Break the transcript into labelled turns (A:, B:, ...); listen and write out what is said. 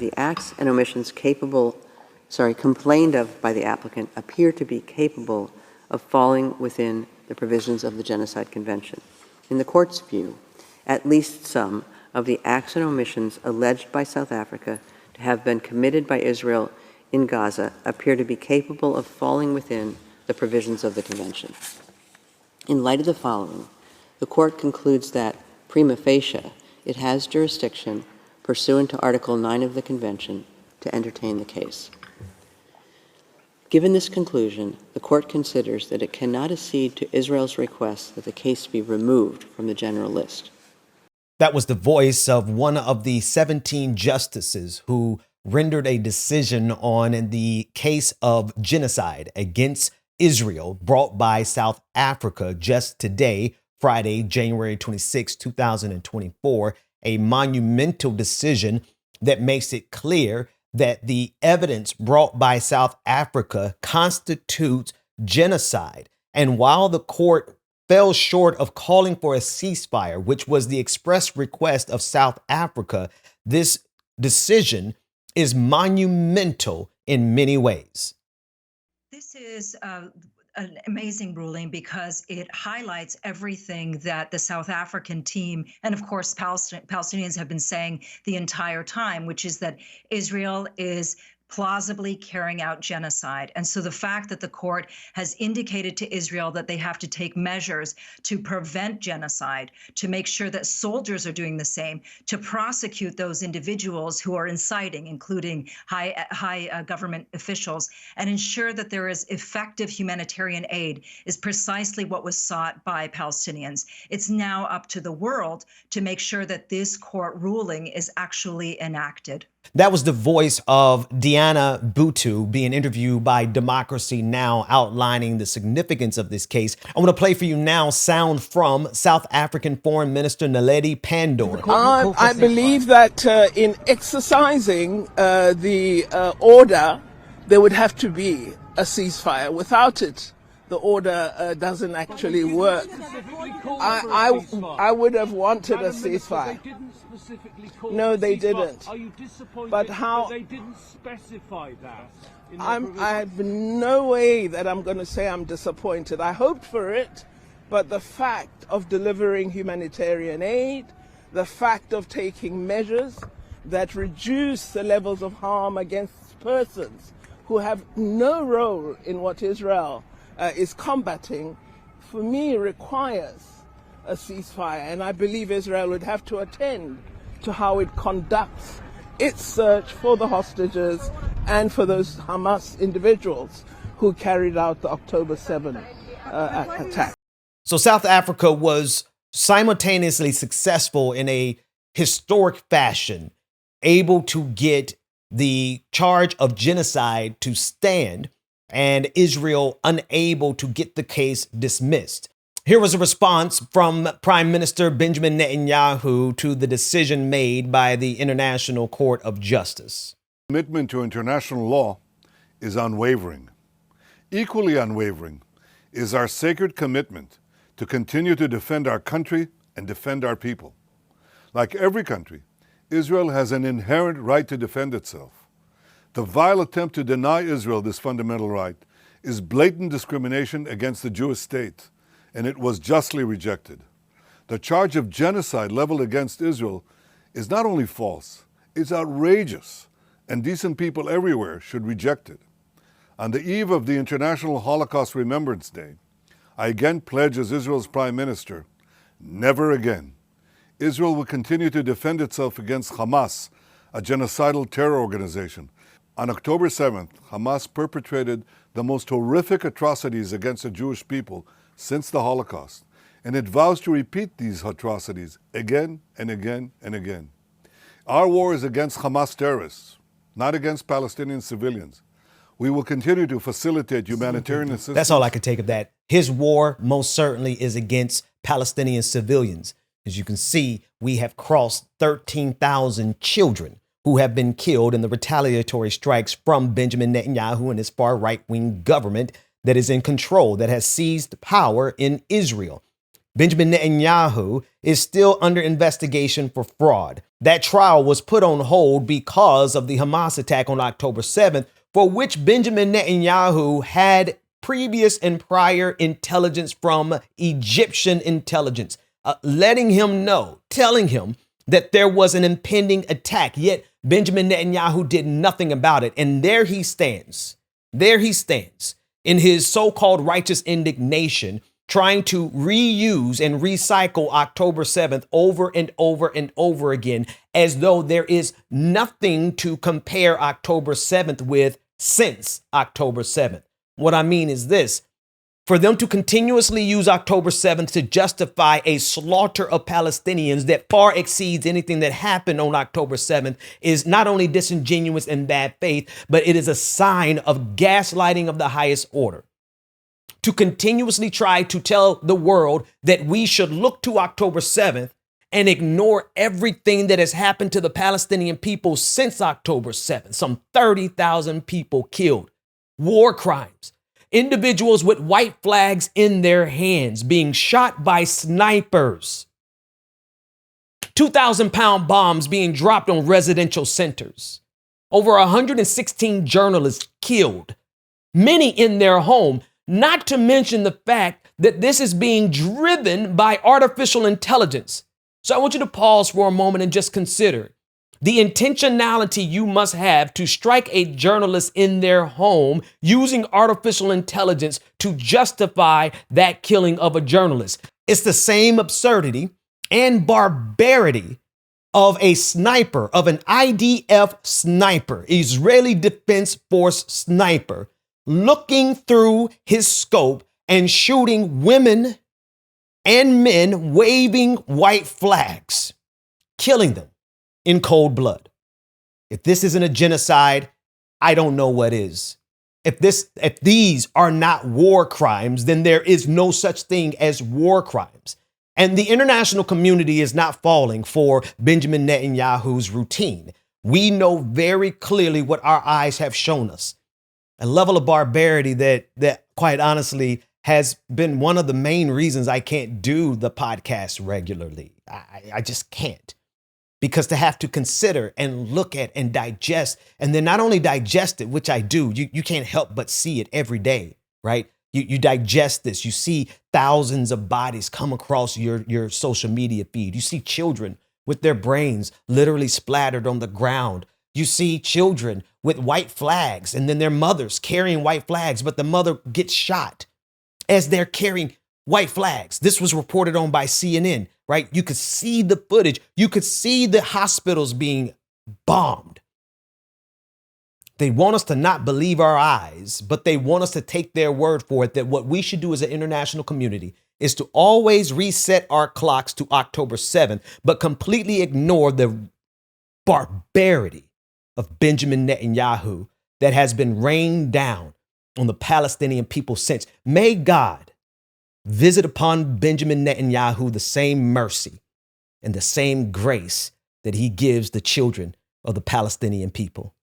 A: the acts and omissions complained of by the applicant appear to be capable of falling within the provisions of the Genocide Convention. In the court's view, at least some of the acts and omissions alleged by South Africa to have been committed by Israel in Gaza appear to be capable of falling within the provisions of the Convention. In light of the following, the court concludes that, prima facie, it has jurisdiction pursuant to Article 9 of the Convention to entertain the case. Given this conclusion, the court considers that it cannot accede to Israel's request that the case be removed from the general list.
B: That was the voice of one of the 17 justices who rendered a decision on the case of genocide against Israel brought by South Africa just today, Friday, January 26, 2024, a monumental decision that makes it clear that the evidence brought by South Africa constitutes genocide. And while the court fell short of calling for a ceasefire, which was the express request of South Africa, this decision is monumental in many ways.
C: This is an amazing ruling because it highlights everything that the South African team and, of course, Palestinians have been saying the entire time, which is that Israel is plausibly carrying out genocide. And so the fact that the court has indicated to Israel that they have to take measures to prevent genocide, to make sure that soldiers are doing the same, to prosecute those individuals who are inciting, including high government officials, and ensure that there is effective humanitarian aid is precisely what was sought by Palestinians. It's now up to the world to make sure that this court ruling is actually enacted.
B: That was the voice of Diana Butu being interviewed by Democracy Now!, outlining the significance of this case. I want to play for you now sound from South African Foreign Minister Naledi Pandor.
D: I believe that in exercising the order, there would have to be a ceasefire. Without it, the order doesn't actually work. I would have wanted a ceasefire. No, they didn't.
E: Are you disappointed
D: but how,
E: that they didn't specify that?
D: I have no way that I'm going to say I'm disappointed. I hoped for it, but the fact of delivering humanitarian aid, the fact of taking measures that reduce the levels of harm against persons who have no role in what Israel is combating, for me requires a ceasefire. And I believe Israel would have to attend to how it conducts its search for the hostages and for those Hamas individuals who carried out the October 7 attack.
B: So South Africa was simultaneously successful in a historic fashion, able to get the charge of genocide to stand, and Israel unable to get the case dismissed. Here was a response from Prime Minister Benjamin Netanyahu to the decision made by the International Court of Justice.
F: Commitment to international law is unwavering. Equally unwavering is our sacred commitment to continue to defend our country and defend our people. Like every country, Israel has an inherent right to defend itself. The vile attempt to deny Israel this fundamental right is blatant discrimination against the Jewish state, and it was justly rejected. The charge of genocide leveled against Israel is not only false, it's outrageous, and decent people everywhere should reject it. On the eve of the International Holocaust Remembrance Day, I again pledge as Israel's Prime Minister, never again. Israel will continue to defend itself against Hamas, a genocidal terror organization. On October 7th, Hamas perpetrated the most horrific atrocities against the Jewish people since the Holocaust, and it vows to repeat these atrocities again and again and again. Our war is against Hamas terrorists, not against Palestinian civilians. We will continue to facilitate humanitarian assistance.
B: That's all I could take of that. His war most certainly is against Palestinian civilians. As you can see, we have crossed 13,000 children who have been killed in the retaliatory strikes from Benjamin Netanyahu and his far right-wing government that is in control, that has seized power in Israel. Benjamin Netanyahu is still under investigation for fraud. That trial was put on hold because of the Hamas attack on October 7th, for which Benjamin Netanyahu had previous and prior intelligence from Egyptian intelligence, letting him know, telling him that there was an impending attack. Yet Benjamin Netanyahu did nothing about it. And there he stands in his so-called righteous indignation, trying to reuse and recycle October 7th over and over and over again, as though there is nothing to compare October 7th with since October 7th. What I mean is this: for them to continuously use October 7th to justify a slaughter of Palestinians that far exceeds anything that happened on October 7th is not only disingenuous and bad faith, but it is a sign of gaslighting of the highest order. To continuously try to tell the world that we should look to October 7th and ignore everything that has happened to the Palestinian people since October 7th. Some 30,000 people killed, war crimes, individuals with white flags in their hands being shot by snipers, 2,000-pound bombs being dropped on residential centers, over 116 journalists killed, many in their home. Not to mention the fact that this is being driven by artificial intelligence. So I want you to pause for a moment and just consider the intentionality you must have to strike a journalist in their home using artificial intelligence to justify that killing of a journalist. It's the same absurdity and barbarity of a sniper, of an IDF sniper, Israeli Defense Force sniper, looking through his scope and shooting women and men waving white flags, killing them in cold blood. If this isn't a genocide, I don't know what is. If these are not war crimes, then there is no such thing as war crimes. And the international community is not falling for Benjamin Netanyahu's routine. We know very clearly what our eyes have shown us. A level of barbarity that quite honestly has been one of the main reasons I can't do the podcast regularly. I just can't. Because to have to consider and look at and digest, and then not only digest it, which I do, you can't help but see it every day, right? You digest this. You see thousands of bodies come across your social media feed. You see children with their brains literally splattered on the ground. You see children with white flags and then their mothers carrying white flags, but the mother gets shot as they're carrying white flags. This was reported on by CNN, right? You could see the footage. You could see the hospitals being bombed. They want us to not believe our eyes, but they want us to take their word for it, that what we should do as an international community is to always reset our clocks to October 7th, but completely ignore the barbarity of Benjamin Netanyahu that has been rained down on the Palestinian people since. May God visit upon Benjamin Netanyahu the same mercy and the same grace that he gives the children of the Palestinian people.